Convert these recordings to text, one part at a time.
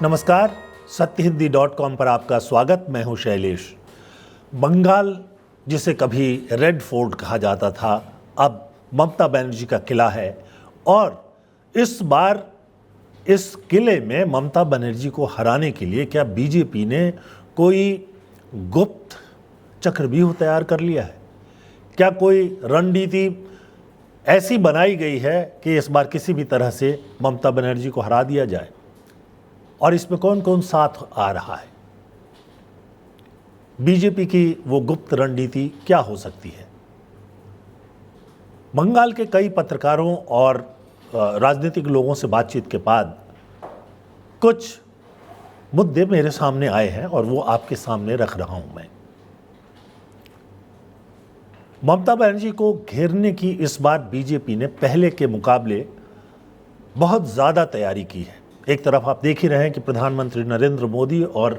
नमस्कार, सत्यहिंदी.com पर आपका स्वागत। मैं हूं शैलेश। बंगाल, जिसे कभी रेड फोर्ट कहा जाता था, अब ममता बनर्जी का किला है और इस बार इस किले में ममता बनर्जी को हराने के लिए क्या बीजेपी ने कोई गुप्त चक्रव्यूह तैयार कर लिया है? क्या कोई रणनीति ऐसी बनाई गई है कि इस बार किसी भी तरह से ममता बनर्जी को हरा दिया जाए? और इसमें कौन कौन साथ आ रहा है? बीजेपी की वो गुप्त रणनीति क्या हो सकती है? बंगाल के कई पत्रकारों और राजनीतिक लोगों से बातचीत के बाद कुछ मुद्दे मेरे सामने आए हैं और वो आपके सामने रख रहा हूं मैं। ममता बनर्जी को घेरने की इस बार बीजेपी ने पहले के मुकाबले बहुत ज़्यादा तैयारी की है। एक तरफ आप देख ही रहे हैं कि प्रधानमंत्री नरेंद्र मोदी और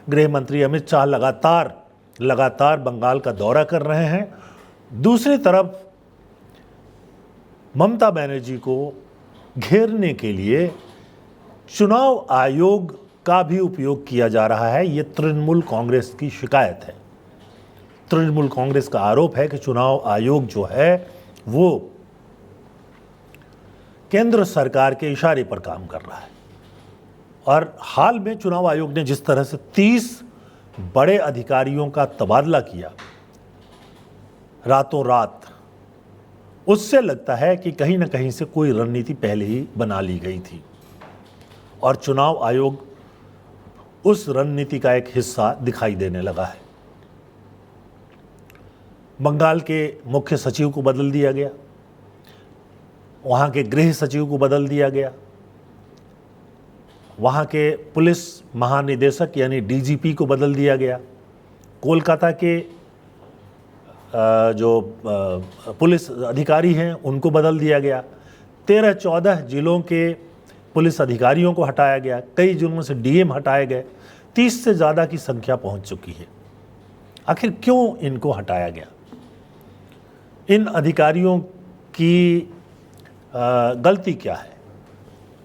गृह मंत्री अमित शाह लगातार बंगाल का दौरा कर रहे हैं। दूसरी तरफ ममता बनर्जी को घेरने के लिए चुनाव आयोग का भी उपयोग किया जा रहा है। ये तृणमूल कांग्रेस की शिकायत है। तृणमूल कांग्रेस का आरोप है कि चुनाव आयोग जो है वो केंद्र सरकार के इशारे पर काम कर रहा है। और हाल में चुनाव आयोग ने जिस तरह से 30 बड़े अधिकारियों का तबादला किया रातों रात, उससे लगता है कि कहीं ना कहीं से कोई रणनीति पहले ही बना ली गई थी और चुनाव आयोग उस रणनीति का एक हिस्सा दिखाई देने लगा है। बंगाल के मुख्य सचिव को बदल दिया गया, वहाँ के गृह सचिव को बदल दिया गया, वहाँ के पुलिस महानिदेशक यानी डीजीपी को बदल दिया गया, कोलकाता के जो पुलिस अधिकारी हैं उनको बदल दिया गया, 13-14 जिलों के पुलिस अधिकारियों को हटाया गया, कई जिलों से डीएम हटाए गए, 30 से ज़्यादा की संख्या पहुँच चुकी है। आखिर क्यों इनको हटाया गया? इन अधिकारियों की गलती क्या है?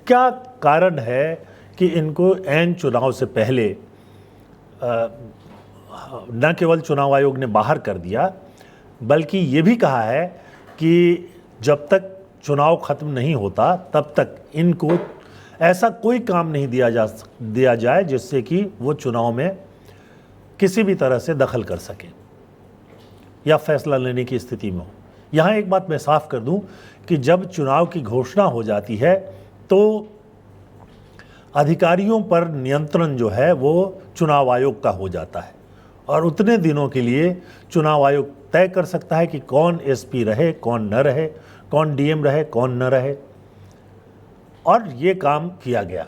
क्या कारण है कि इनको ऐन चुनाव से पहले न केवल चुनाव आयोग ने बाहर कर दिया, बल्कि ये भी कहा है कि जब तक चुनाव खत्म नहीं होता तब तक इनको ऐसा कोई काम नहीं दिया जाए जिससे कि वो चुनाव में किसी भी तरह से दखल कर सके या फैसला लेने की स्थिति में हो। यहाँ एक बात मैं साफ कर दूं कि जब चुनाव की घोषणा हो जाती है तो अधिकारियों पर नियंत्रण जो है वो चुनाव आयोग का हो जाता है और उतने दिनों के लिए चुनाव आयोग तय कर सकता है कि कौन एसपी रहे, कौन न रहे, कौन डीएम रहे, कौन न रहे। और ये काम किया गया।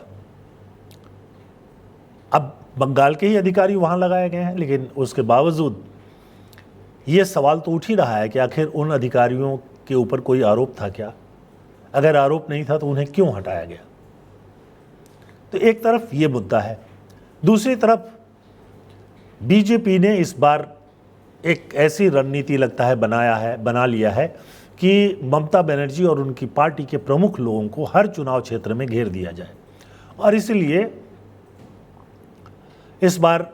अब बंगाल के ही अधिकारी वहाँ लगाए गए हैं, लेकिन उसके बावजूद ये सवाल तो उठ ही रहा है कि आखिर उन अधिकारियों के ऊपर कोई आरोप था क्या? अगर आरोप नहीं था तो उन्हें क्यों हटाया गया? तो एक तरफ ये मुद्दा है। दूसरी तरफ बीजेपी ने इस बार एक ऐसी रणनीति लगता है बना लिया है कि ममता बनर्जी और उनकी पार्टी के प्रमुख लोगों को हर चुनाव क्षेत्र में घेर दिया जाए। और इसलिए इस बार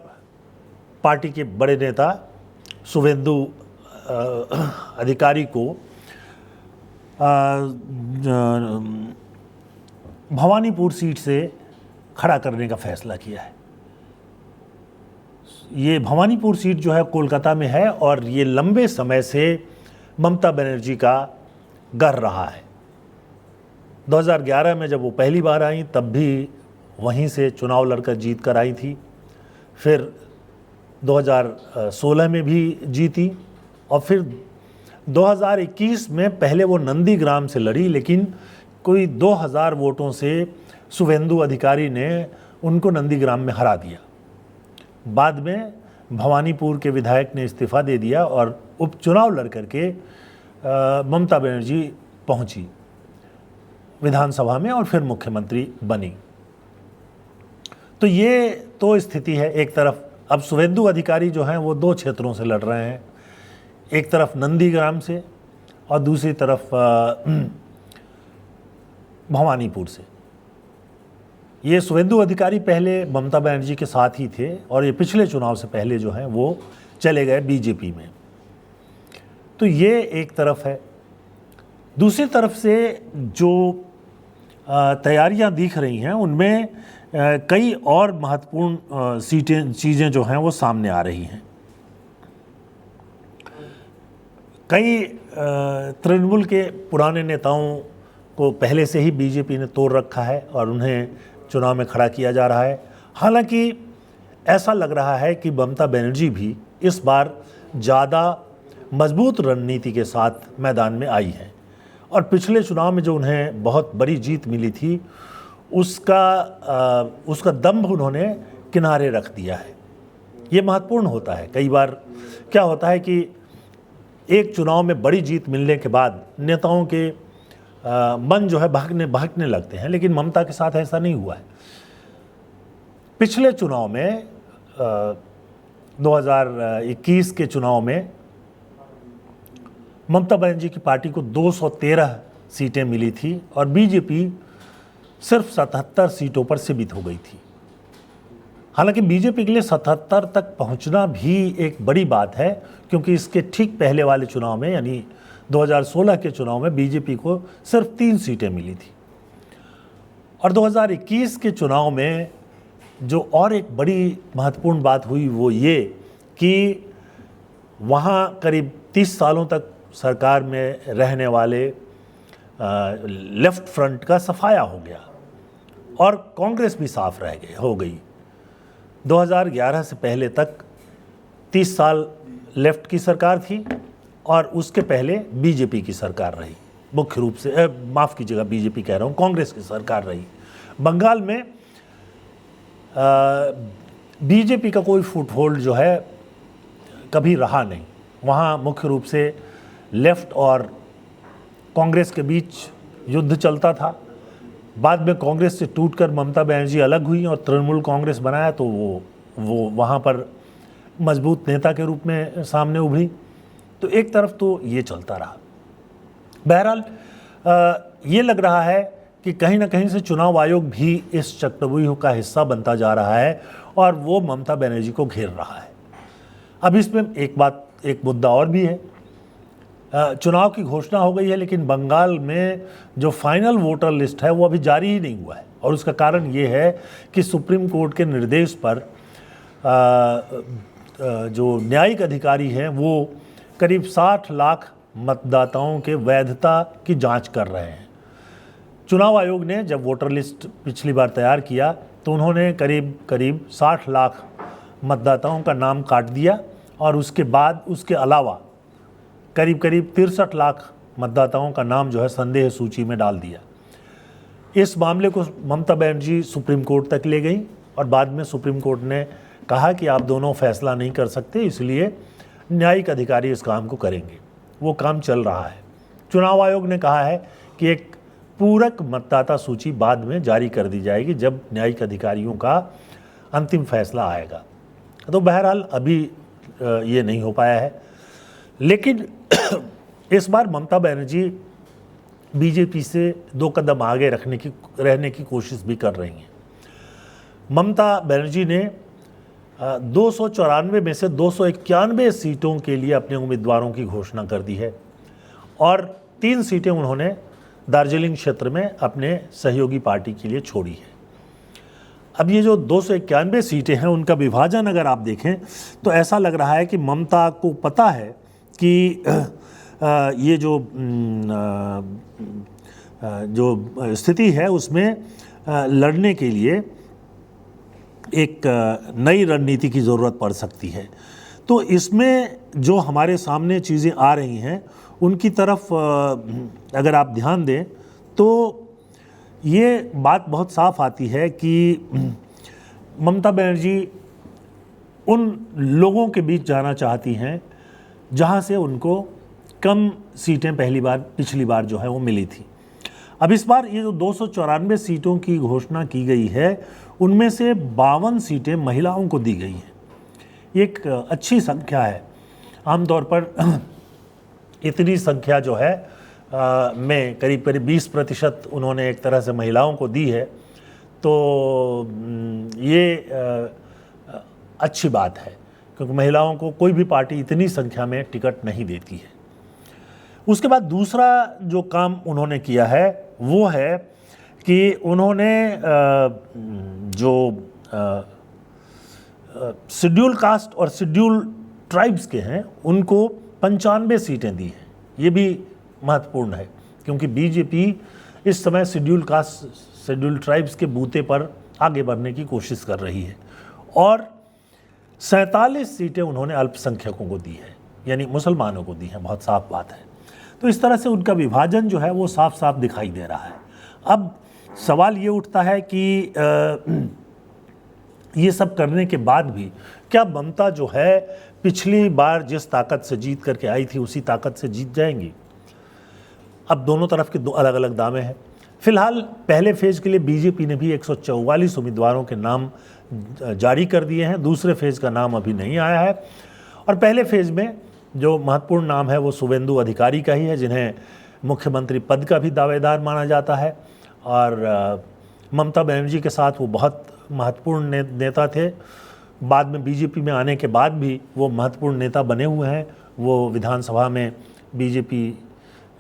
पार्टी के बड़े नेता शुभेंदु अधिकारी को भवानीपुर सीट से खड़ा करने का फैसला किया है। ये भवानीपुर सीट जो है कोलकाता में है और ये लंबे समय से ममता बनर्जी का गढ़ रहा है। 2011 में जब वो पहली बार आई तब भी वहीं से चुनाव लड़कर जीत कर आई थी, फिर 2016 में भी जीती और फिर 2021 में पहले वो नंदीग्राम से लड़ी, लेकिन कोई 2000 वोटों से शुभेंदु अधिकारी ने उनको नंदीग्राम में हरा दिया। बाद में भवानीपुर के विधायक ने इस्तीफा दे दिया और उपचुनाव लड़ करके ममता बनर्जी पहुंची विधानसभा में और फिर मुख्यमंत्री बनी। तो ये तो स्थिति है। एक तरफ अब शुभेंदु अधिकारी जो हैं वो 2 क्षेत्रों से लड़ रहे हैं, एक तरफ नंदीग्राम से और दूसरी तरफ भवानीपुर से। ये शुभेंदु अधिकारी पहले ममता बनर्जी के साथ ही थे और ये पिछले चुनाव से पहले जो हैं वो चले गए बीजेपी में। तो ये एक तरफ है। दूसरी तरफ से जो तैयारियां दिख रही हैं उनमें कई और महत्वपूर्ण चीज़ें जो हैं वो सामने आ रही हैं। कई तृणमूल के पुराने नेताओं को पहले से ही बीजेपी ने तोड़ रखा है और उन्हें चुनाव में खड़ा किया जा रहा है। हालांकि ऐसा लग रहा है कि ममता बनर्जी भी इस बार ज़्यादा मजबूत रणनीति के साथ मैदान में आई हैं और पिछले चुनाव में जो उन्हें बहुत बड़ी जीत मिली थी उसका दम्भ उन्होंने किनारे रख दिया है। ये महत्वपूर्ण होता है। कई बार क्या होता है कि एक चुनाव में बड़ी जीत मिलने के बाद नेताओं के मन जो है बहकने लगते हैं, लेकिन ममता के साथ ऐसा नहीं हुआ है। पिछले चुनाव में 2021 के चुनाव में ममता बनर्जी की पार्टी को 213 सीटें मिली थी और बीजेपी सिर्फ 77 सीटों पर सीमित हो गई थी। हालांकि बीजेपी के लिए 77 तक पहुंचना भी एक बड़ी बात है, क्योंकि इसके ठीक पहले वाले चुनाव में यानी 2016 के चुनाव में बीजेपी को सिर्फ 3 सीटें मिली थी। और 2021 के चुनाव में जो और एक बड़ी महत्वपूर्ण बात हुई वो ये कि वहाँ करीब 30 सालों तक सरकार में रहने वाले लेफ्ट फ्रंट का सफाया हो गया और कांग्रेस भी साफ हो गई। 2011 से पहले तक 30 साल लेफ्ट की सरकार थी और उसके पहले बीजेपी की सरकार रही। मुख्य रूप से माफ़ कीजिएगा, बीजेपी कह रहा हूँ, कांग्रेस की सरकार रही। बंगाल में बीजेपी का कोई फुटहोल्ड जो है कभी रहा नहीं। वहाँ मुख्य रूप से लेफ्ट और कांग्रेस के बीच युद्ध चलता था। बाद में कांग्रेस से टूटकर ममता बनर्जी अलग हुई और तृणमूल कांग्रेस बनाया तो वो वहाँ पर मजबूत नेता के रूप में सामने उभरी। तो एक तरफ तो ये चलता रहा। बहरहाल ये लग रहा है कि कहीं ना कहीं से चुनाव आयोग भी इस चक्रव्यूह का हिस्सा बनता जा रहा है और वो ममता बनर्जी को घेर रहा है। अब इसमें एक मुद्दा और भी है। चुनाव की घोषणा हो गई है, लेकिन बंगाल में जो फाइनल वोटर लिस्ट है वो अभी जारी ही नहीं हुआ है और उसका कारण ये है कि सुप्रीम कोर्ट के निर्देश पर जो न्यायिक अधिकारी हैं वो करीब 60 लाख मतदाताओं के वैधता की जांच कर रहे हैं। चुनाव आयोग ने जब वोटर लिस्ट पिछली बार तैयार किया तो उन्होंने करीब 60 लाख मतदाताओं का नाम काट दिया और उसके बाद उसके अलावा करीब 63 लाख मतदाताओं का नाम जो है संदेह सूची में डाल दिया। इस मामले को ममता बनर्जी सुप्रीम कोर्ट तक ले गई और बाद में सुप्रीम कोर्ट ने कहा कि आप दोनों फैसला नहीं कर सकते, इसलिए न्यायिक अधिकारी इस काम को करेंगे। वो काम चल रहा है। चुनाव आयोग ने कहा है कि एक पूरक मतदाता सूची बाद में जारी कर दी जाएगी जब न्यायिक अधिकारियों का अंतिम फैसला आएगा। तो बहरहाल अभी ये नहीं हो पाया है, लेकिन इस बार ममता बनर्जी बीजेपी से 2 कदम आगे रहने की कोशिश भी कर रही हैं। ममता बनर्जी ने 294 में से 291 सीटों के लिए अपने उम्मीदवारों की घोषणा कर दी है और 3 सीटें उन्होंने दार्जिलिंग क्षेत्र में अपने सहयोगी पार्टी के लिए छोड़ी है। अब ये जो 291 सीटें हैं उनका विभाजन अगर आप देखें तो ऐसा लग रहा है कि ममता को पता है कि ये जो स्थिति है उसमें लड़ने के लिए एक नई रणनीति की ज़रूरत पड़ सकती है। तो इसमें जो हमारे सामने चीज़ें आ रही हैं उनकी तरफ अगर आप ध्यान दें तो ये बात बहुत साफ आती है कि ममता बनर्जी उन लोगों के बीच जाना चाहती हैं जहां से उनको कम सीटें पिछली बार जो है वो मिली थी। अब इस बार ये जो 294 सीटों की घोषणा की गई है उनमें से 52 सीटें महिलाओं को दी गई हैं। ये एक अच्छी संख्या है। आमतौर पर इतनी संख्या जो है में करीब 20% उन्होंने एक तरह से महिलाओं को दी है, तो ये अच्छी बात है, क्योंकि महिलाओं को कोई भी पार्टी इतनी संख्या में टिकट नहीं देती है। उसके बाद दूसरा जो काम उन्होंने किया है वो है कि उन्होंने जो शेड्यूल कास्ट और शेड्यूल ट्राइब्स के हैं उनको 95 सीटें दी हैं। ये भी महत्वपूर्ण है, क्योंकि बीजेपी इस समय शेड्यूल कास्ट शेड्यूल ट्राइब्स के बूते पर आगे बढ़ने की कोशिश कर रही है। और 47 सीटें उन्होंने अल्पसंख्यकों को दी है, यानी मुसलमानों को दी हैं। बहुत साफ बात है। तो इस तरह से उनका विभाजन जो है वो साफ साफ दिखाई दे रहा है। अब सवाल ये उठता है कि ये सब करने के बाद भी क्या ममता जो है पिछली बार जिस ताकत से जीत करके आई थी उसी ताकत से जीत जाएंगी? अब दोनों तरफ के दो अलग अलग दावे हैं। फिलहाल पहले फेज के लिए बीजेपी ने भी 144 उम्मीदवारों के नाम जारी कर दिए हैं। दूसरे फेज का नाम अभी नहीं आया है। और पहले फेज में जो महत्वपूर्ण नाम है वो शुभेंदु अधिकारी का ही है, जिन्हें मुख्यमंत्री पद का भी दावेदार माना जाता है। और ममता बनर्जी के साथ वो बहुत महत्वपूर्ण नेता थे। बाद में बीजेपी में आने के बाद भी वो महत्वपूर्ण नेता बने हुए हैं। वो विधानसभा में बीजेपी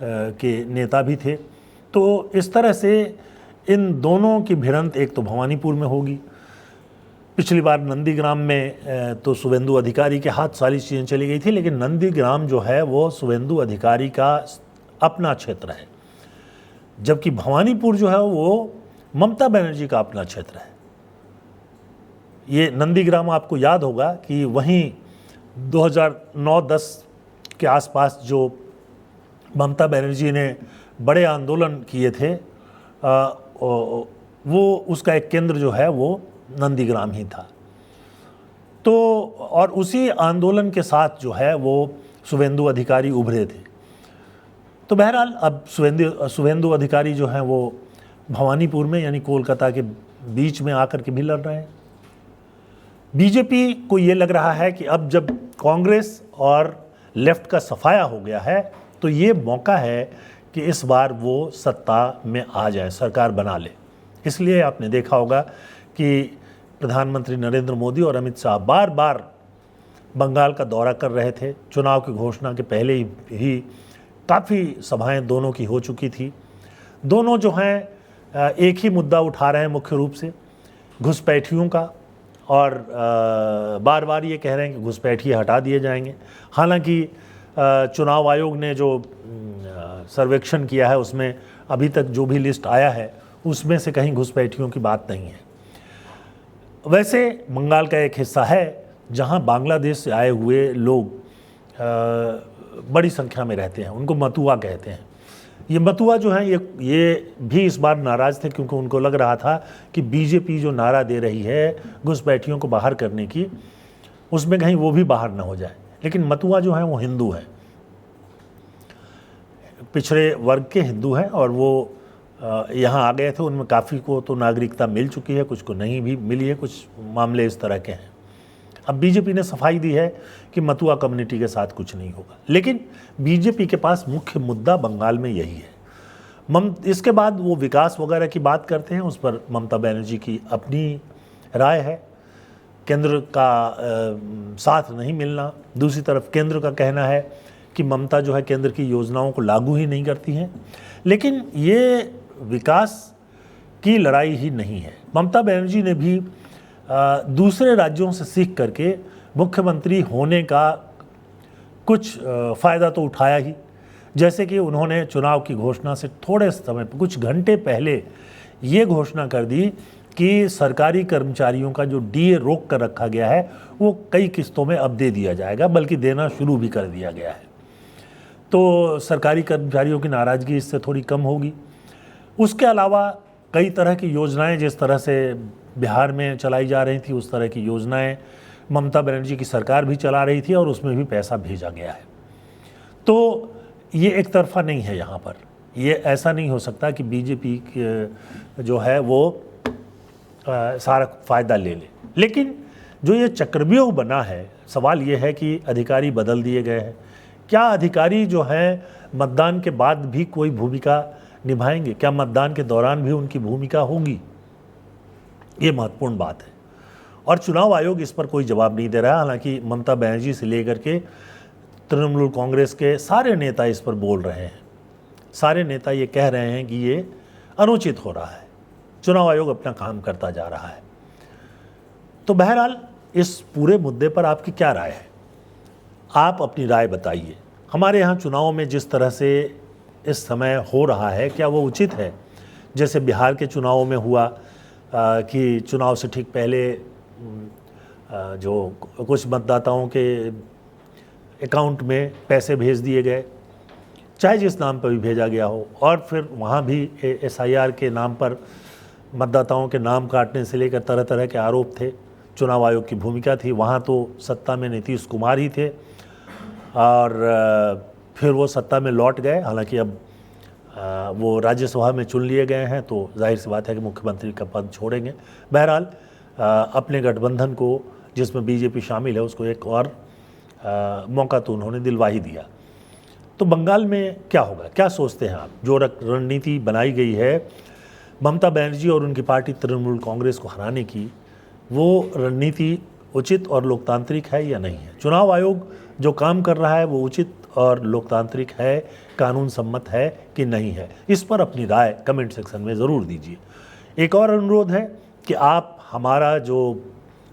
के नेता भी थे। तो इस तरह से इन दोनों की भिड़ंत एक तो भवानीपुर में होगी। पिछली बार नंदीग्राम में तो शुभेंदु अधिकारी के हाथ सारी चीज़ें चली गई थी, लेकिन नंदीग्राम जो है वो शुभेंदु अधिकारी का अपना क्षेत्र है, जबकि भवानीपुर जो है वो ममता बनर्जी का अपना क्षेत्र है। ये नंदीग्राम आपको याद होगा कि वहीं 2009-10 के आसपास जो ममता बनर्जी ने बड़े आंदोलन किए थे, वो उसका एक केंद्र जो है वो नंदीग्राम ही था। तो और उसी आंदोलन के साथ जो है वो शुभेंदु अधिकारी उभरे थे। तो बहरहाल अब शुभेंदु अधिकारी जो हैं वो भवानीपुर में यानी कोलकाता के बीच में आकर के भी लड़ रहे हैं। बीजेपी को ये लग रहा है कि अब जब कांग्रेस और लेफ्ट का सफाया हो गया है तो ये मौका है कि इस बार वो सत्ता में आ जाए, सरकार बना ले। इसलिए आपने देखा होगा कि प्रधानमंत्री नरेंद्र मोदी और अमित शाह बार बार बंगाल का दौरा कर रहे थे। चुनाव की घोषणा के पहले ही काफ़ी सभाएं दोनों की हो चुकी थी। दोनों जो हैं एक ही मुद्दा उठा रहे हैं मुख्य रूप से, घुसपैठियों का, और बार बार ये कह रहे हैं कि घुसपैठिए हटा दिए जाएंगे। हालांकि चुनाव आयोग ने जो सर्वेक्षण किया है उसमें अभी तक जो भी लिस्ट आया है उसमें से कहीं घुसपैठियों की बात नहीं है। वैसे बंगाल का एक हिस्सा है जहां बांग्लादेश से आए हुए लोग बड़ी संख्या में रहते हैं, उनको मतुआ कहते हैं। ये मतुआ जो हैं ये भी इस बार नाराज़ थे, क्योंकि उनको लग रहा था कि बीजेपी जो नारा दे रही है घुसपैठियों को बाहर करने की, उसमें कहीं वो भी बाहर ना हो जाए। लेकिन मतुआ जो हैं वो हिंदू हैं, पिछड़े वर्ग के हिंदू हैं, और वो यहाँ आ गए थे। उनमें काफ़ी को तो नागरिकता मिल चुकी है, कुछ को नहीं भी मिली है, कुछ मामले इस तरह के हैं। अब बीजेपी ने सफाई दी है कि मतुआ कम्युनिटी के साथ कुछ नहीं होगा, लेकिन बीजेपी के पास मुख्य मुद्दा बंगाल में यही है। इसके बाद वो विकास वगैरह की बात करते हैं, उस पर ममता बनर्जी की अपनी राय है। केंद्र का साथ नहीं मिलना, दूसरी तरफ केंद्र का कहना है कि ममता जो है केंद्र की योजनाओं को लागू ही नहीं करती हैं। लेकिन ये विकास की लड़ाई ही नहीं है। ममता बनर्जी ने भी दूसरे राज्यों से सीख करके मुख्यमंत्री होने का कुछ फ़ायदा तो उठाया ही। जैसे कि उन्होंने चुनाव की घोषणा से थोड़े समय कुछ घंटे पहले ये घोषणा कर दी कि सरकारी कर्मचारियों का जो डीए रोक कर रखा गया है वो कई किस्तों में अब दे दिया जाएगा, बल्कि देना शुरू भी कर दिया गया है। तो सरकारी कर्मचारियों की नाराज़गी इससे थोड़ी कम होगी। उसके अलावा कई तरह की योजनाएं जिस तरह से बिहार में चलाई जा रही थी, उस तरह की योजनाएं ममता बनर्जी की सरकार भी चला रही थी, और उसमें भी पैसा भेजा गया है। तो ये एक तरफा नहीं है। यहाँ पर ये ऐसा नहीं हो सकता कि बीजेपी जो है वो सारा फ़ायदा ले ले। लेकिन जो ये चक्रव्यूह बना है, सवाल ये है कि अधिकारी बदल दिए गए हैं। क्या अधिकारी जो हैं मतदान के बाद भी कोई भूमिका निभाएंगे? क्या मतदान के दौरान भी उनकी भूमिका होगी? ये महत्वपूर्ण बात है। और चुनाव आयोग इस पर कोई जवाब नहीं दे रहा है। हालांकि ममता बनर्जी से लेकर के तृणमूल कांग्रेस के सारे नेता इस पर बोल रहे हैं। सारे नेता ये कह रहे हैं कि ये अनुचित हो रहा है, चुनाव आयोग अपना काम करता जा रहा है। तो बहरहाल इस पूरे मुद्दे पर आपकी क्या राय है? आप अपनी राय बताइए। हमारे यहाँ चुनाव में जिस तरह से इस समय हो रहा है, क्या वो उचित है? जैसे बिहार के चुनावों में हुआ कि चुनाव से ठीक पहले जो कुछ मतदाताओं के अकाउंट में पैसे भेज दिए गए, चाहे जिस नाम पर भी भेजा गया हो, और फिर वहाँ भी SIR के नाम पर मतदाताओं के नाम काटने से लेकर तरह तरह के आरोप थे। चुनाव आयोग की भूमिका थी। वहाँ तो सत्ता में नीतीश कुमार ही थे और फिर वो सत्ता में लौट गए। हालांकि अब वो राज्यसभा में चुन लिए गए हैं, तो जाहिर सी बात है कि मुख्यमंत्री का पद छोड़ेंगे। बहरहाल अपने गठबंधन को, जिसमें BJP शामिल है, उसको एक और मौका तो उन्होंने दिलवा ही दिया। तो बंगाल में क्या होगा, क्या सोचते हैं आप? जो रणनीति बनाई गई है ममता बनर्जी और उनकी पार्टी तृणमूल कांग्रेस को हराने की, वो रणनीति उचित और लोकतांत्रिक है या नहीं है? चुनाव आयोग जो काम कर रहा है वो उचित और लोकतांत्रिक है, कानून सम्मत है कि नहीं है? इस पर अपनी राय कमेंट सेक्शन में ज़रूर दीजिए। एक और अनुरोध है कि आप हमारा जो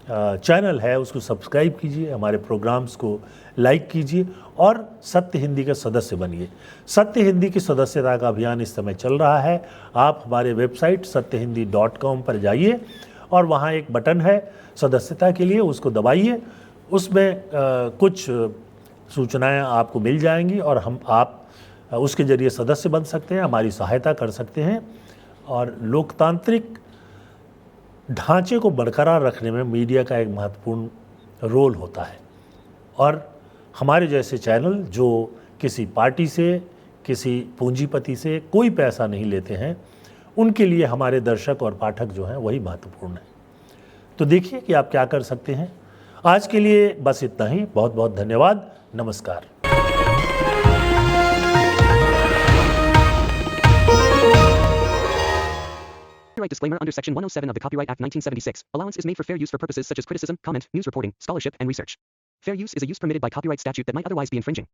चैनल है उसको सब्सक्राइब कीजिए, हमारे प्रोग्राम्स को लाइक कीजिए और सत्य हिंदी के सदस्य बनिए। सत्य हिंदी की सदस्यता का अभियान इस समय चल रहा है। आप हमारे वेबसाइट satyahindi.com पर जाइए और वहाँ एक बटन है सदस्यता के लिए, उसको दबाइए। उसमें कुछ सूचनाएं आपको मिल जाएंगी और आप उसके ज़रिए सदस्य बन सकते हैं, हमारी सहायता कर सकते हैं। और लोकतांत्रिक ढांचे को बरकरार रखने में मीडिया का एक महत्वपूर्ण रोल होता है। और हमारे जैसे चैनल जो किसी पार्टी से, किसी पूंजीपति से कोई पैसा नहीं लेते हैं, उनके लिए हमारे दर्शक और पाठक जो हैं वही महत्वपूर्ण है। तो देखिए कि आप क्या कर सकते हैं। आज के लिए बस इतना ही। बहुत बहुत धन्यवाद। नमस्कार। Copyright disclaimer under Section 107 of the Copyright Act 1976. Allowance is made for fair use for purposes such as criticism, comment, news reporting, scholarship, and research. Fair use is a use permitted by copyright statute that might otherwise be infringing.